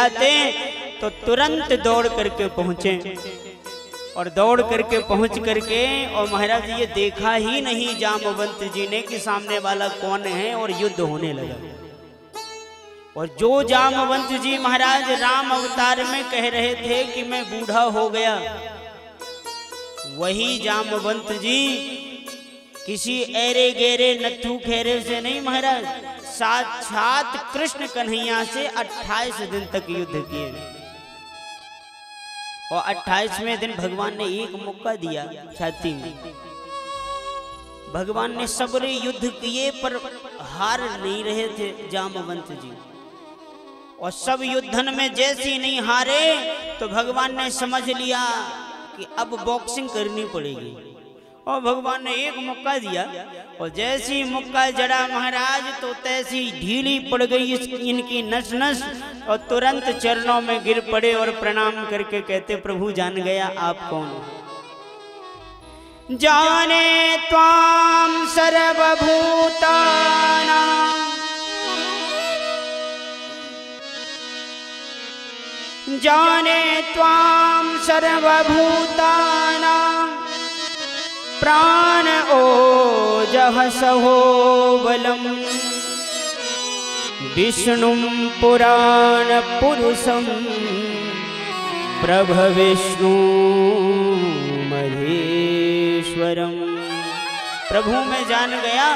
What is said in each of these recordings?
चिल्लाते तो तुरंत दौड़ करके पहुंचे, और दौड़ करके पहुंच करके और महाराज ये देखा ही नहीं जामवंत जी ने कि सामने वाला कौन है, और युद्ध होने लगा। और जो जामवंत जी महाराज राम अवतार में कह रहे थे कि मैं बूढ़ा हो गया, वही जामवंत जी किसी एरे गेरे नत्थू खेरे से नहीं महाराज, साक्षात कृष्ण कन्हैया से 28 दिन तक युद्ध किए। और 28वें दिन भगवान ने एक मुक्का दिया छाती में। भगवान ने सबरे युद्ध किए पर हार नहीं रहे थे जामवंत जी, और सब युद्धन में जैसे नहीं हारे तो भगवान ने समझ लिया कि अब बॉक्सिंग करनी पड़ेगी। और भगवान ने एक मुक्का दिया, और जैसी मुक्का जड़ा महाराज तो तैसी ढीली पड़ गई इनकी नस नस, और तुरंत चरणों में गिर पड़े और प्रणाम करके कहते प्रभु जान गया आप कौन। जाने त्वाम सर्वभूतानां, जाने त्वाम सर्वभूतानां, प्राण ओजः सहो बलम्, विष्णुं पुराण पुरुषं प्रभविष्णु महेश्वरम। प्रभु मैं जान गया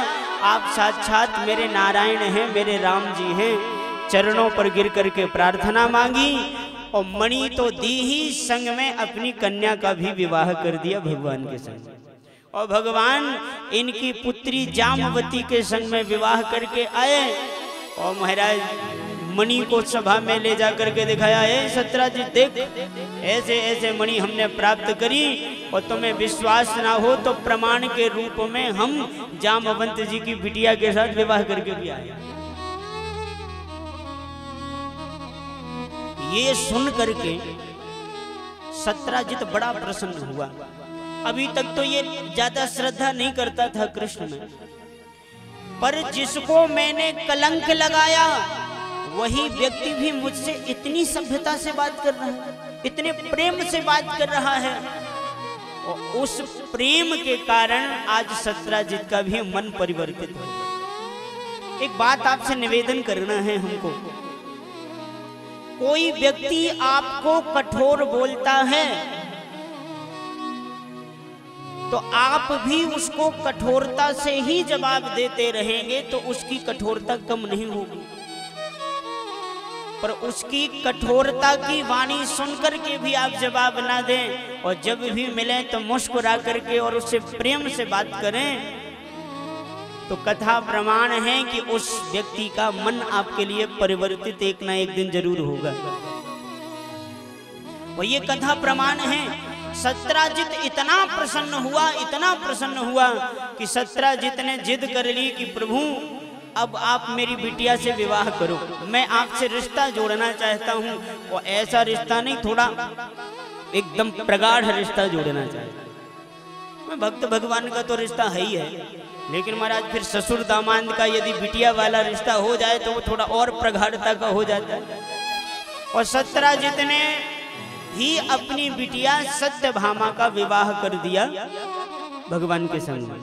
आप साक्षात मेरे नारायण हैं, मेरे राम जी हैं। चरणों पर गिर करके प्रार्थना मांगी, और मणि तो दी ही, संग में अपनी कन्या का भी विवाह कर दिया भगवान के संग। और भगवान इनकी पुत्री जामवती के संग में विवाह करके आए, और महाराज मणि को सभा में ले जा करके दिखाया, है सत्राजित देख ऐसे ऐसे मणि हमने प्राप्त करी, और तुम्हें विश्वास ना हो तो प्रमाण के रूप में हम जामवंत जी की बिटिया के साथ विवाह करके भी आए। ये सुन करके सत्राजित बड़ा प्रसन्न हुआ। अभी तक तो ये ज्यादा श्रद्धा नहीं करता था कृष्ण में, पर जिसको मैंने कलंक लगाया वही व्यक्ति भी मुझसे इतनी सभ्यता से बात कर रहा है, इतने प्रेम से बात कर रहा है। और उस प्रेम के कारण आज सत्राजित का भी मन परिवर्तित हो। एक बात आपसे निवेदन करना है हमको, कोई व्यक्ति आपको कठोर बोलता है तो आप भी उसको कठोरता से ही जवाब देते रहेंगे तो उसकी कठोरता कम नहीं होगी। पर उसकी कठोरता की वाणी सुनकर के भी आप जवाब ना दें, और जब भी मिले तो मुस्कुरा करके और उससे प्रेम से बात करें, तो कथा प्रमाण है कि उस व्यक्ति का मन आपके लिए परिवर्तित एक ना एक दिन जरूर होगा। और ये कथा प्रमाण है। सत्राजित इतना प्रसन्न हुआ कि सत्राजित ने जिद कर ली कि प्रभु अब आप मेरी बिटिया से विवाह करो, मैं आपसे रिश्ता जोड़ना चाहता हूँ। और ऐसा रिश्ता नहीं, थोड़ा एकदम प्रगाढ़ रिश्ता जोड़ना चाहता हूँ। मैं भक्त भगवान का तो रिश्ता है ही है, लेकिन महाराज फिर ससुर दामाद का यदि बिटिया वाला रिश्ता हो जाए तो वो थोड़ा और प्रगाढ़ता का हो जाता है। और सत्राजित ने ही अपनी बिटिया सत्यभामा का विवाह कर दिया भगवान के संग में।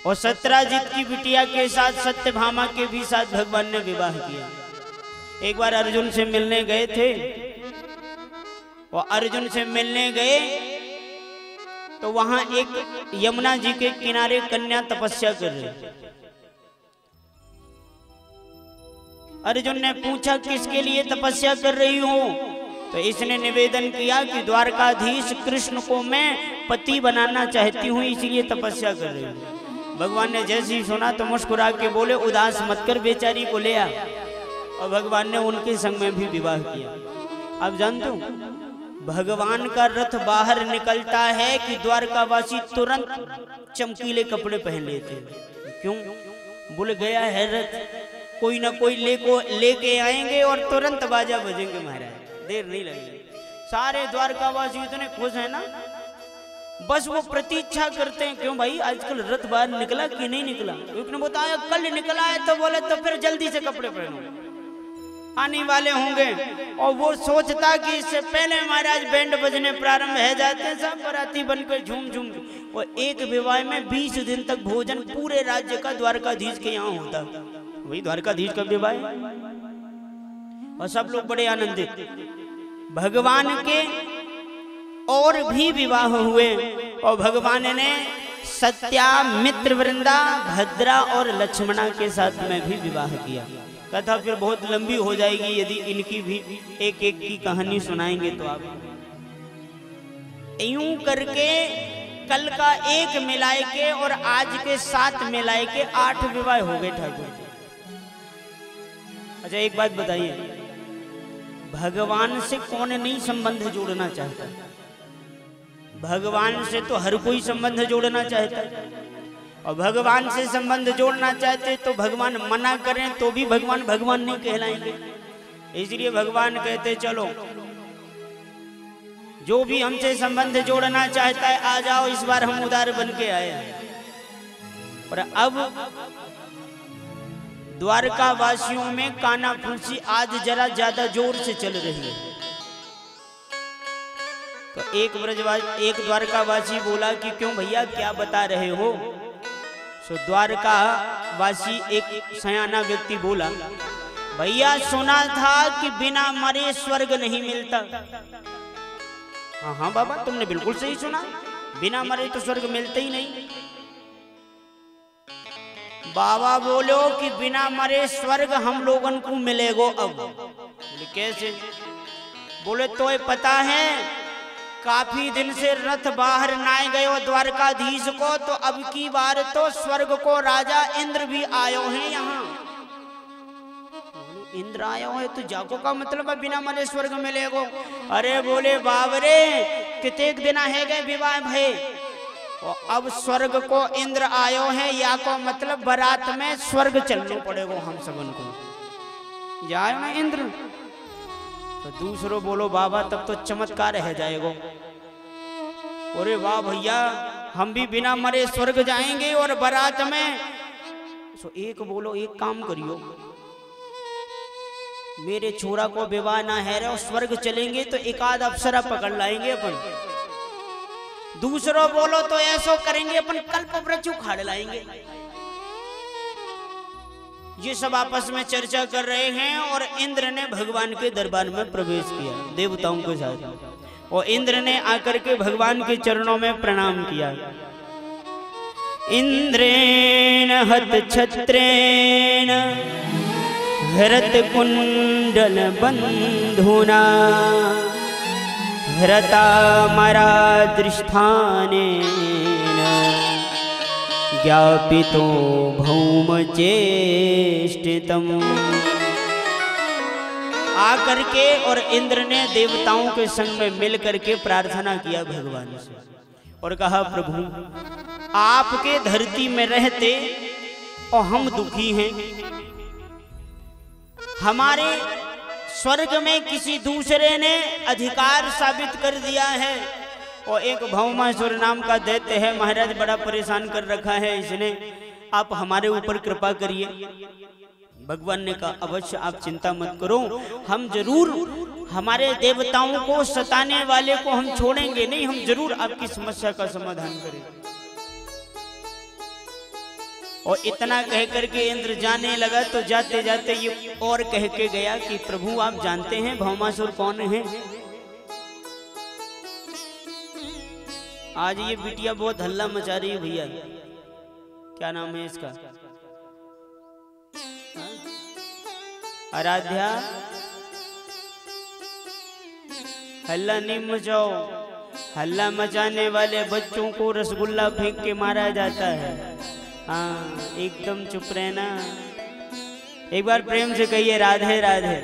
और सत्राजित की बिटिया के साथ सत्यभामा के भी साथ भगवान ने विवाह किया। एक बार अर्जुन से मिलने गए थे, और अर्जुन से मिलने गए तो वहां एक यमुना जी के किनारे कन्या तपस्या कर रही। अर्जुन ने पूछा किसके लिए तपस्या कर रही हो, तो इसने निवेदन किया कि द्वारकाधीश कृष्ण को मैं पति बनाना चाहती हूँ, इसलिए तपस्या कर रही हूँ। भगवान ने जैसे ही सुना तो मुस्कुरा के बोले उदास मत कर, बेचारी को ले आ। और भगवान ने उनके संग में भी विवाह किया। अब जानते हो भगवान का रथ बाहर निकलता है कि द्वारकावासी तुरंत चमकीले कपड़े पहन लेते हैं। क्यों? बोले गया है रथ, कोई ना कोई लेके आएंगे और तुरंत बाजा बजेंगे महाराज, देर नहीं लगेगी। सारे द्वारकावासी इतने खुश है ना, बस वो प्रतीक्षा करते हैं। क्यों भाई आजकल रथ बाहर निकला कि नहीं निकला? उसने बताया कल निकला है, तो बोले तो फिर जल्दी से कपड़े पहनो। आने वाले होंगे, और वो सोचता कि इससे पहले महाराज बैंड बजने प्रारंभ हो जाते हैं, सब बराती बनकर झूम झूम, और एक विवाह में 20 दिन तक भोजन पूरे राज्य का द्वारकाधीश के यहाँ होता, वही द्वारकाधीश का विवाह है, और सब लोग बड़े आनंदित। भगवान के और भी विवाह हुए, और भगवान ने सत्या, मित्र वृंदा, भद्रा और लक्ष्मणा के साथ में भी विवाह किया। कथा फिर बहुत लंबी हो जाएगी यदि इनकी भी एक एक की कहानी सुनाएंगे तो आप। यूं करके कल का एक मिलाए के और आज के 7 मिलाए के 8 विवाह हो गए ठाकुर। अच्छा एक बात बताइए, भगवान से कौन नहीं संबंध जोड़ना चाहता? भगवान से तो हर कोई संबंध जोड़ना चाहता है, और भगवान से संबंध जोड़ना चाहते तो भगवान मना करें तो भी भगवान भगवान नहीं कहलाएंगे। इसलिए भगवान कहते चलो जो भी हमसे संबंध जोड़ना चाहता है आ जाओ, इस बार हम उदार बन के आए हैं। और अब द्वारका वासियों में काना फूसी आज जरा ज्यादा जोर से चल रही है। तो एक द्वारकावासी बोला कि क्यों भैया क्या बता रहे हो? तो द्वारका वासी एक सयाना व्यक्ति बोला, भैया सुना था कि बिना मरे स्वर्ग नहीं मिलता। हाँ हाँ बाबा तुमने बिल्कुल सही सुना, बिना मरे तो स्वर्ग मिलता ही नहीं। बाबा बोलो कि बिना मरे स्वर्ग हम लोगन को मिलेगो। अब बोले कैसे? बोले तो ये पता है काफी दिन से रथ बाहर नाए गयो द्वारकाधीश को, तो अब की बार तो स्वर्ग को राजा इंद्र भी आयो हैं यहाँ। इंद्र आयो है तो जाको का मतलब है बिना मरे स्वर्ग मिलेगो। अरे बोले बाबरे कितने दिन है गए विवाह भय, और अब स्वर्ग को इंद्र आयो है, या को मतलब बारात में स्वर्ग चलना पड़ेगा हम सबन को, जाए ना इंद्र। तो दूसरो बोलो बाबा तब तो चमत्कार रह जाएगा। अरे वाह भैया हम भी बिना मरे स्वर्ग जाएंगे और बारात में। सो एक बोलो एक काम करियो, मेरे छोरा को विवाह ना है रे, स्वर्ग चलेंगे तो एक आध अप्सरा पकड़ लाएंगे अपन। दूसरो बोलो तो ऐसो करेंगे अपन कल्प वृक्ष उखाड़ लाएंगे। ये सब आपस में चर्चा कर रहे हैं, और इंद्र ने भगवान के दरबार में प्रवेश किया देवताओं के साथ, और इंद्र ने आकर के भगवान के चरणों में प्रणाम किया। इंद्रेण हत छत्रेण हरत कुंडल बंधुना हरता मरा दृष्टानेन ज्ञापितो भौम चेष्टितम। आकर के और इंद्र ने देवताओं के संग में मिल करके प्रार्थना किया भगवान से, और कहा प्रभु आपके धरती में रहते और हम दुखी हैं, हमारे स्वर्ग में किसी दूसरे ने अधिकार साबित कर दिया है, और एक भौमासुर नाम का दैत्य है महाराज, बड़ा परेशान कर रखा है इसने, आप हमारे ऊपर कृपा करिए। भगवान ने कहा अवश्य आप चिंता मत करो, हम जरूर हमारे देवताओं को सताने वाले को हम छोड़ेंगे नहीं, हम जरूर आपकी समस्या का समाधान करेंगे। और इतना कह करके इंद्र जाने लगा, तो जाते जाते ये और कह के गया कि प्रभु आप जानते हैं भौमासुर कौन है? आज ये बिटिया बहुत हल्ला मचा रही है भैया, क्या नाम है इसका? आराध्या। हल्ला नहीं मचाओ, हल्ला मचाने वाले बच्चों को रसगुल्ला फेंक के मारा जाता है। हाँ एकदम चुप रहना, एक बार प्रेम से कहिए राधे राधे।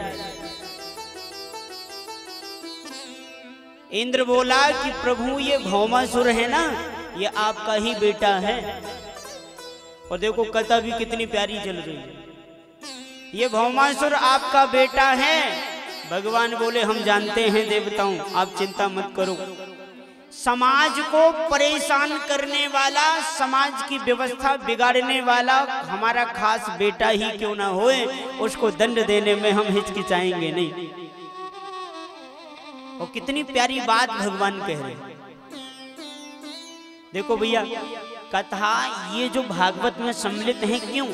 इंद्र बोला कि प्रभु ये भौमासुर है ना, ये आपका ही बेटा है। और देखो कथा भी कितनी प्यारी चल रही है, ये भौमासुर आपका बेटा है। भगवान बोले हम जानते हैं देवताओं, आप चिंता मत करो, समाज को परेशान करने वाला, समाज की व्यवस्था बिगाड़ने वाला हमारा खास बेटा ही क्यों ना होए, उसको दंड देने में हम हिचकिचाएंगे नहीं। और कितनी प्यारी बात भगवान कह रहे हैं। देखो भैया, कथा ये जो भागवत में सम्मिलित है, क्यों?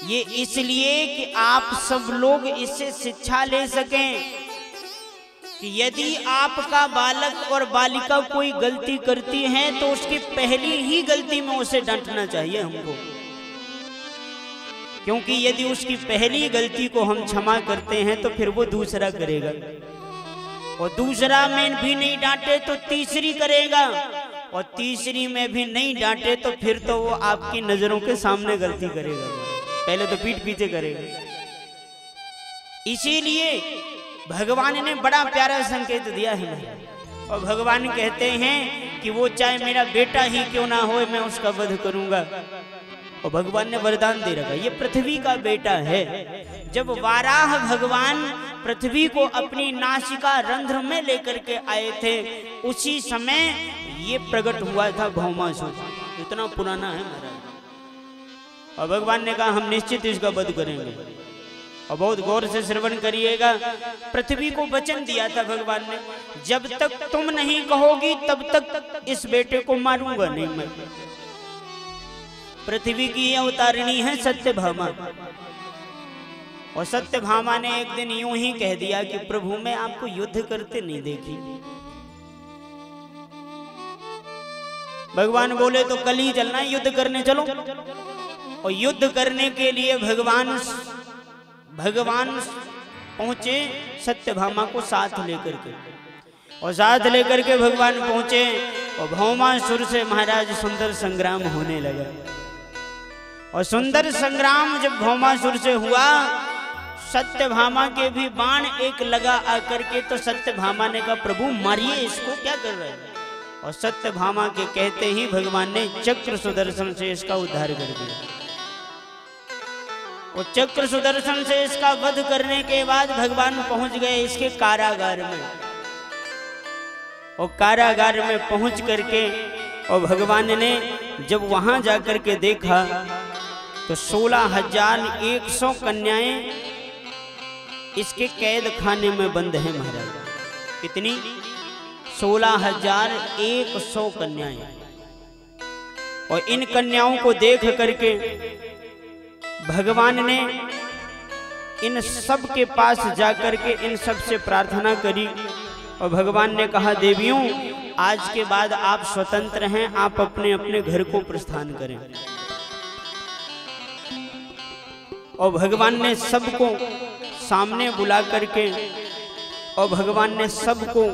ये इसलिए कि आप सब लोग इससे शिक्षा ले सकें कि यदि आपका बालक और बालिका कोई गलती करती है तो उसकी पहली ही गलती में उसे डांटना चाहिए हमको, क्योंकि यदि उसकी पहली गलती को हम क्षमा करते हैं तो फिर वो दूसरा करेगा, और दूसरा में भी नहीं डांटे तो तीसरी करेगा, और तीसरी में भी नहीं डांटे तो फिर तो वो आपकी नजरों के सामने गलती करेगा, पहले तो पीठ पीछे करेगा। इसीलिए भगवान ने बड़ा प्यारा संकेत दिया है, और भगवान कहते हैं कि वो चाहे मेरा बेटा ही क्यों ना हो, मैं उसका वध करूंगा। और भगवान ने वरदान दे रखा, ये पृथ्वी का बेटा है। जब वाराह भगवान पृथ्वी को अपनी नासिका रंध्र में लेकर के आए थे, उसी समय ये प्रकट हुआ था भौमासुर, इतना पुराना है महाराज। और भगवान ने कहा हम निश्चित इसका वध करेंगे। और बहुत गौर से श्रवण करिएगा, पृथ्वी को वचन दिया था भगवान ने, जब तक तुम नहीं कहोगी तब तक इस बेटे को मारूंगा नहीं मैं। पृथ्वी की अवतारिणी है सत्यभामा, और सत्यभामा ने एक दिन यूं ही कह दिया कि प्रभु मैं आपको युद्ध करते नहीं देखी। भगवान बोले तो कल ही चलना है, युद्ध करने चलो। और युद्ध करने के लिए भगवान पहुंचे सत्यभामा को साथ लेकर के, और साथ लेकर के भगवान पहुंचे, और भौमासुर से महाराज सुंदर संग्राम होने लगा। और सुंदर संग्राम जब भौमासुर से हुआ, सत्यभामा के भी बाण एक लगा आकर के, तो सत्यभामा ने कहा प्रभु मारिए इसको, क्या कर रहे हैं? और सत्यभामा के कहते ही भगवान ने चक्र सुदर्शन से इसका उद्धार कर दिया। और चक्र सुदर्शन से इसका वध करने के बाद भगवान पहुंच गए इसके कारागार में, और कारागार में पहुंच करके और भगवान ने जब वहां जाकर के देखा तो 16,100 कन्याएं इसके कैद खाने में बंद हैं महाराज। कितनी? 16,100 कन्याएं। और इन कन्याओं को देख करके भगवान ने इन सब के पास जाकर के इन सब से प्रार्थना करी, और भगवान ने कहा देवियों आज के बाद आप स्वतंत्र हैं, आप अपने अपने घर को प्रस्थान करें। और भगवान ने सबको सामने बुला करके, और भगवान ने सबको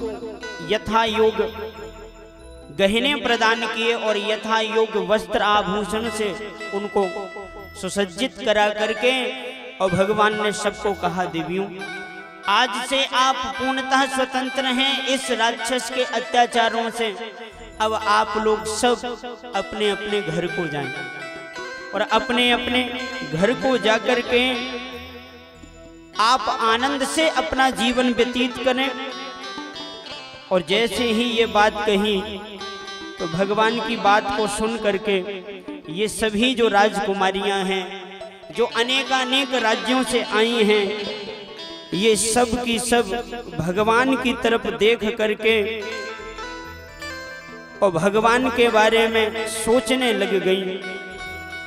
यथा योग गहने प्रदान किए, और यथा योग वस्त्र आभूषण से उनको सुसज्जित करा करके, और भगवान ने सबको कहा देवियों आज से आप पूर्णतः स्वतंत्र हैं इस राक्षस के अत्याचारों से। अब आप लोग सब अपने अपने घर को जाएं, और अपने अपने घर को जाकर के आप आनंद से अपना जीवन व्यतीत करें। और जैसे ही ये बात कही तो भगवान की बात को सुन करके ये सभी जो राजकुमारियां हैं, जो अनेकानेक राज्यों से आई हैं, ये सब की सब भगवान की तरफ देख करके और भगवान के बारे में सोचने लग गई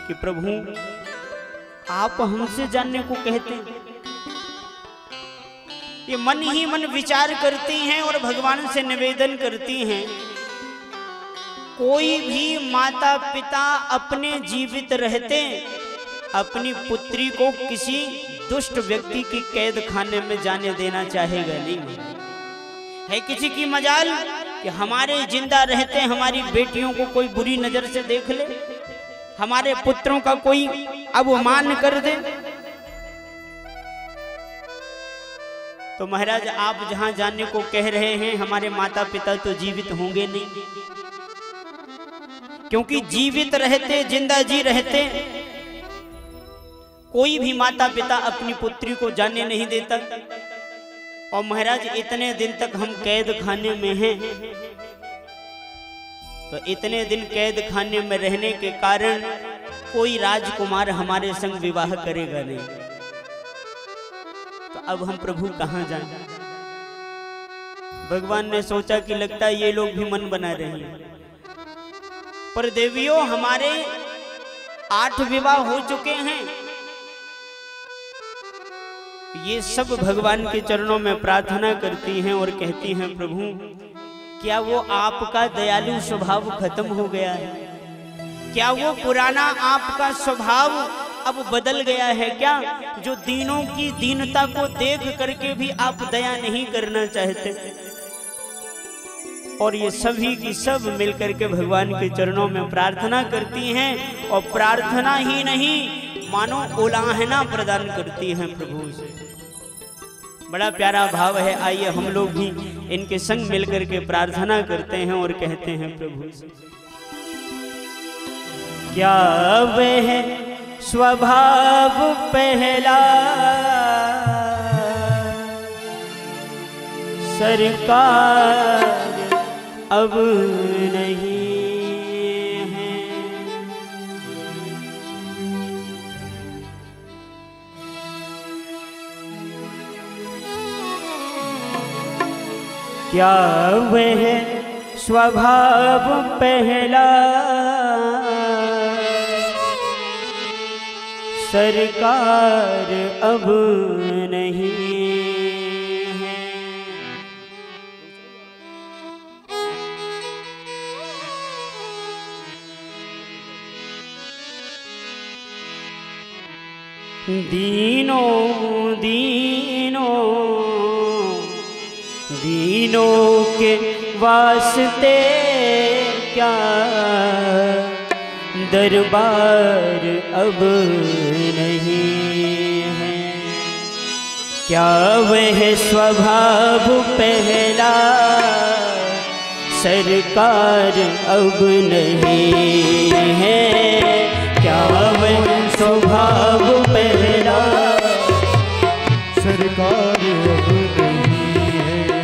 कि प्रभु आप हमसे जानने को कहते हैं। ये मन ही मन विचार करती हैं और भगवान से निवेदन करती हैं, कोई भी माता पिता अपने जीवित रहते अपनी पुत्री को किसी दुष्ट व्यक्ति की कैद खाने में जाने देना चाहेगा नहीं। है किसी की मजाल कि हमारे जिंदा रहते हमारी बेटियों को कोई बुरी नजर से देख ले, हमारे पुत्रों का कोई अवमान कर दे। तो महाराज आप जहां जाने को कह रहे हैं हमारे माता पिता तो जीवित होंगे नहीं, क्योंकि जीवित रहते जिंदा जी रहते कोई भी माता पिता अपनी पुत्री को जाने नहीं देता। और महाराज इतने दिन तक हम कैद खाने में हैं, तो इतने दिन कैद खाने में रहने के कारण कोई राजकुमार हमारे संग विवाह करेगा नहीं, तो अब हम प्रभु कहाँ जाएं? भगवान ने सोचा कि लगता है ये लोग भी मन बना रहे हैं। पर देवियों, हमारे 8 विवाह हो चुके हैं। ये सब भगवान के चरणों में प्रार्थना करती हैं और कहती हैं, प्रभु क्या वो आपका दयालु स्वभाव खत्म हो गया है? क्या वो पुराना आपका स्वभाव अब बदल गया है क्या, जो दीनों की दीनता को देख करके भी आप दया नहीं करना चाहते? और ये सभी की सब मिलकर के भगवान के चरणों में प्रार्थना करती हैं, और प्रार्थना ही नहीं मानो उलाहना प्रदान करती हैं प्रभु से। बड़ा प्यारा भाव है। आइए हम लोग भी इनके संग मिलकर के प्रार्थना करते हैं और कहते हैं प्रभु से, क्या वह स्वभाव पहला सरकार अब नहीं है? क्या वह स्वभाव पहला सरकार अब नहीं है? दीनों के वास्ते क्या दरबार अब नहीं है? क्या वह स्वभाव पहला सरकार अब नहीं है? क्या वह स्वभाव पहला सरकार अब नहीं है?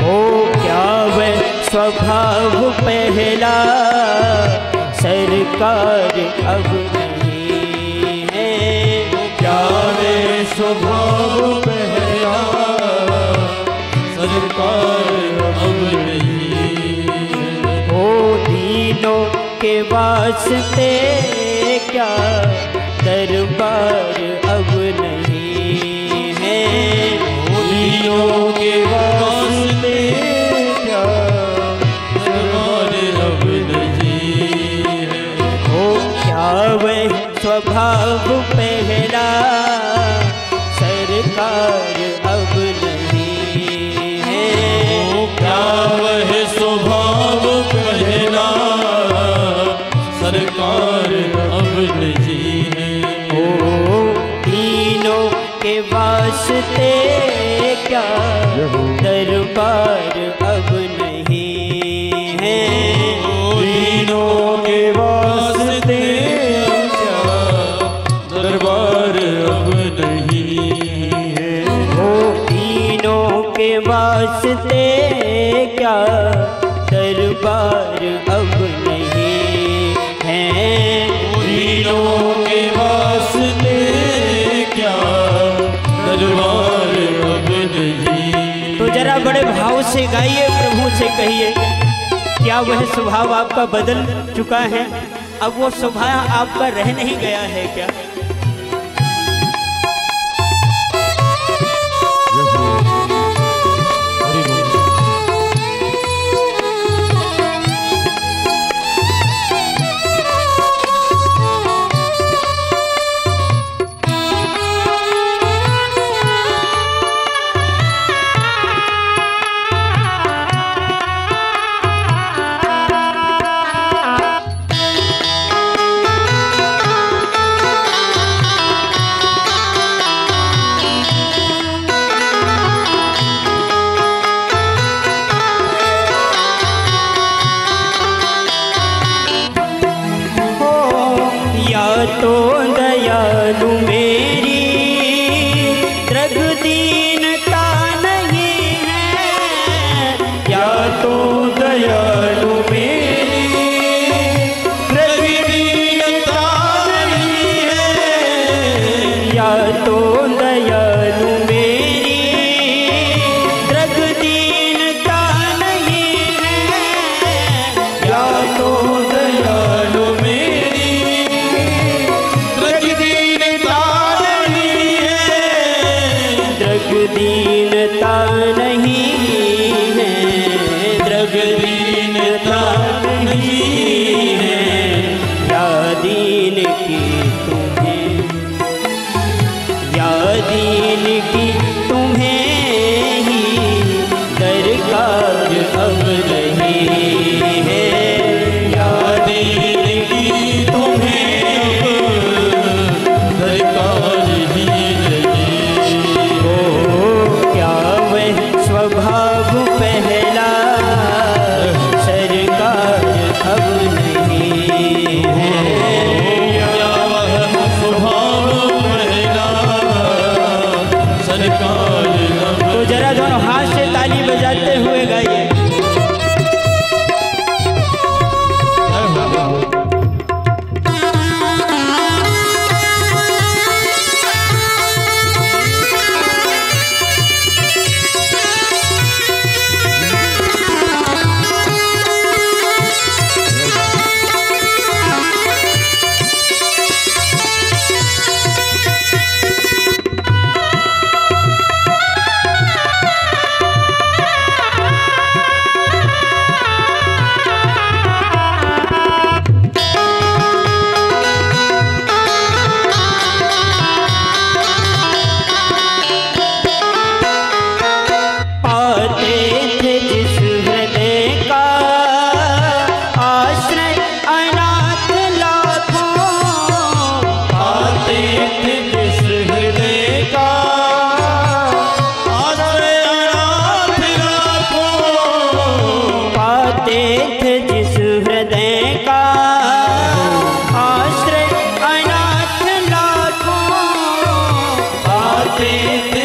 ओ क्या वह स्वभाव पहला सरकार अब नहीं है? क्या वह स्वभाव पहला सरकार अब नहीं है? ओ दीनों के वास्ते क्या दरबार अब नहीं है? दीनों के वास्ते क्या दरबार अब नहीं है? ओ क्या वह स्वभाव पहला सरकार अब नहीं है? ओ क्या वह स्वभाव पहला सरकार अब नहीं है? ओ दीनों के वास्ते क्या दरबार अब नहीं है? दीनों के वास्ते क्या दरबार अब नहीं है? ओ दीनों के वास्ते क्या दरबार अब नहीं है? दीनों के वास्ते क्या दरबार अब नहीं? तो जरा बड़े भाव से गाइए, प्रभु से कहिए, क्या वह स्वभाव आपका बदल चुका है? अब वो स्वभाव आपका रह नहीं गया है क्या? तो दयालु मेरी दृग दीनता नहीं दयालु मेरी दृग दीनता नहीं है, या तो दयालु मेरी दृग दीनता नहीं है, दृग दीनता नहीं है, दृग दीनता नहीं है। या दीन की तुम्हें, या दीन की तुम्हें ही दरकार अब नहीं है, या दीन की तुम्हें दरकार ही नहीं। ओ क्या वह स्वभाव पहला सरकार अब नहीं है, या वह स्वभाव पहला सरकार अब तो जरा दोनों हाथ से ताली बजाते हुए गाइए। थे